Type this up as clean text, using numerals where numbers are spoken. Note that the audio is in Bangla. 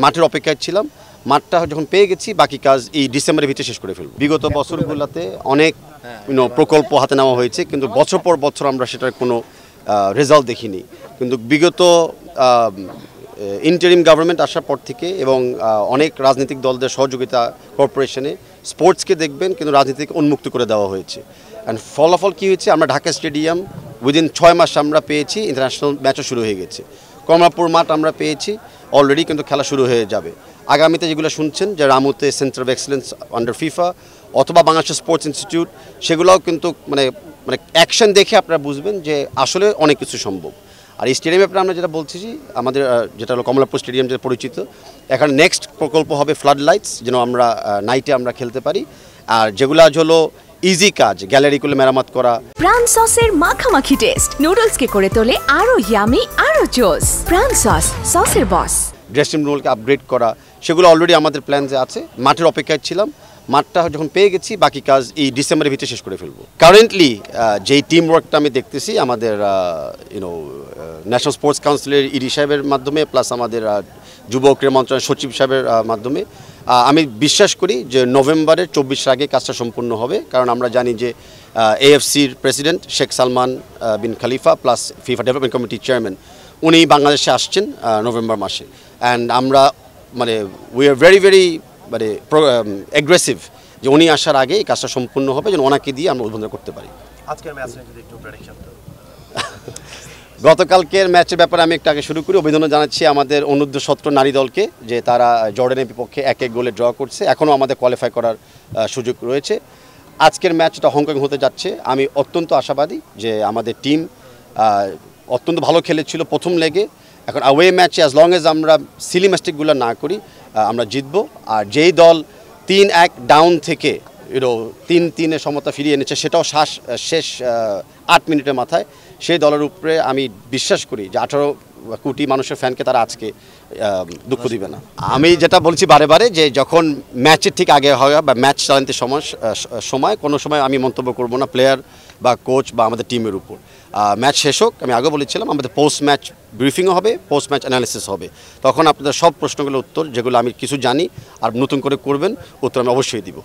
মাঠের অপেক্ষায় ছিলাম। মাঠটা যখন পেয়ে গেছি বাকি কাজ এই ডিসেম্বরের ভিতরে শেষ করে ফেলব। বিগত বছরগুলোতে অনেক প্রকল্প হাতে নেওয়া হয়েছে, কিন্তু বছর পর বছর আমরা সেটার কোনো রেজাল্ট দেখিনি। কিন্তু বিগত ইন্টারিম গভর্নমেন্ট আসার পর থেকে এবং অনেক রাজনৈতিক দলদের সহযোগিতা কর্পোরেশনে স্পোর্টসকে দেখবেন কিন্তু রাজনীতিকে উন্মুক্ত করে দেওয়া হয়েছে। অ্যান্ড ফলাফল কী হয়েছে, আমরা ঢাকা স্টেডিয়াম উইদিন 6 মাস আমরা পেয়েছি, ইন্টারন্যাশনাল ম্যাচও শুরু হয়ে গেছে। কমলাপুর মাঠ আমরা পেয়েছি অলরেডি, কিন্তু খেলা শুরু হয়ে যাবে। আগামীতে যেগুলো শুনছেন যে রামুতে centre of excellence under FIFA অথবা বাংলাদেশ স্পোর্টস ইনস্টিটিউট, সেগুলোও কিন্তু মানে অ্যাকশন দেখে আপনারা বুঝবেন যে আসলে অনেক কিছু সম্ভব। আর এই স্টেডিয়ামের ব্যাপারে আমরা যেটা বলছি, আমাদের যেটা হলো কমলাপুর স্টেডিয়াম যেটা পরিচিত, এখানে নেক্সট প্রকল্প হবে ফ্লাড লাইটস, যেন আমরা নাইটে আমরা খেলতে পারি। আর যেগুলো হলো ইজি কাজ, গ্যালারিগুলো মেরামত করা। প্রাণ সসের মাখামাখি টেস্ট নুডলসকে করে তোলে আরো ইয়ামি আরো জোস। প্রাণ সসের বস। ড্রেসিং রুমকে আপগ্রেড করা, সেগুলো অলরেডি আমাদের প্ল্যানে আছে। মাঠের অপেক্ষায় ছিলাম, মাঠটা যখন পেয়ে গেছি বাকি কাজ এই ডিসেম্বরের ভিতরে শেষ করে ফেলবো। কারেন্টলি যেই টিম ওয়ার্কটা আমি দেখতেছি আমাদের ন্যাশনাল স্পোর্টস কাউন্সিলের ইডি সাহেবের মাধ্যমে প্লাস আমাদের যুব ক্রীড়া মন্ত্রণালয়ের সচিব সাহেবের মাধ্যমে, আমি বিশ্বাস করি যে নভেম্বরের 24 আগে কাজটা সম্পূর্ণ হবে। কারণ আমরা জানি যে এএফসির প্রেসিডেন্ট শেখ সালমান বিন খালিফা প্লাস ফিফা ডেভেলপমেন্ট কমিটির চেয়ারম্যান উনি বাংলাদেশে আসছেন নভেম্বর মাসে। অ্যান্ড আমরা উই আর ভেরি অ্যাগ্রেসিভ যে উনি আসার আগে এই কাজটা সম্পূর্ণ হবে, যেন ওনাকে দিয়ে আমরা উদ্বোধন করতে পারি। আজকের ম্যাচ নিয়ে যদি একটু প্রেডিকশন দাও। গতকালকের ম্যাচের ব্যাপারে আমি একটু আগে শুরু করি। অভিনন্দন জানাচ্ছি আমাদের অনূর্ধ্ব 17 নারী দলকে যে তারা জর্ডানের বিপক্ষে 1-1 গোলে ড্র করছে। এখনও আমাদের কোয়ালিফাই করার সুযোগ রয়েছে। আজকের ম্যাচটা হংকং হতে যাচ্ছে। আমি অত্যন্ত আশাবাদী যে আমাদের টিম অত্যন্ত ভালো খেলেছিল প্রথম লেগে। এখন অ্যাওয়ে ম্যাচে অ্যাজ লং এজ আমরা সিলি মিস্টেকগুলো না করি আমরা জিতবো। আর যেই দল 3-1 ডাউন থেকে 3-3 সমতা ফিরিয়ে এনেছে, সেটাও শেষ 8 মিনিটের মাথায়, সেই দলের উপরে আমি বিশ্বাস করি যে 18 কোটি মানুষের ফ্যানকে তারা আজকে দুঃখ দিবে না। আমি যেটা বলছি বারে বারে যে যখন ম্যাচের ঠিক আগে হয় বা ম্যাচ চালাতে সময় কোনো সময় আমি মন্তব্য করব না প্লেয়ার বা কোচ বা আমাদের টিমের উপর। ম্যাচ শেষ হোক, আমি আগে বলেছিলাম আমাদের পোস্ট ম্যাচ ব্রিফিংও হবে, পোস্ট ম্যাচ অ্যানালিসিস হবে। তখন আপনাদের সব প্রশ্নগুলোর উত্তর যেগুলো আমি কিছু জানি আর নতুন করে করবেন উত্তর আমি অবশ্যই দিব।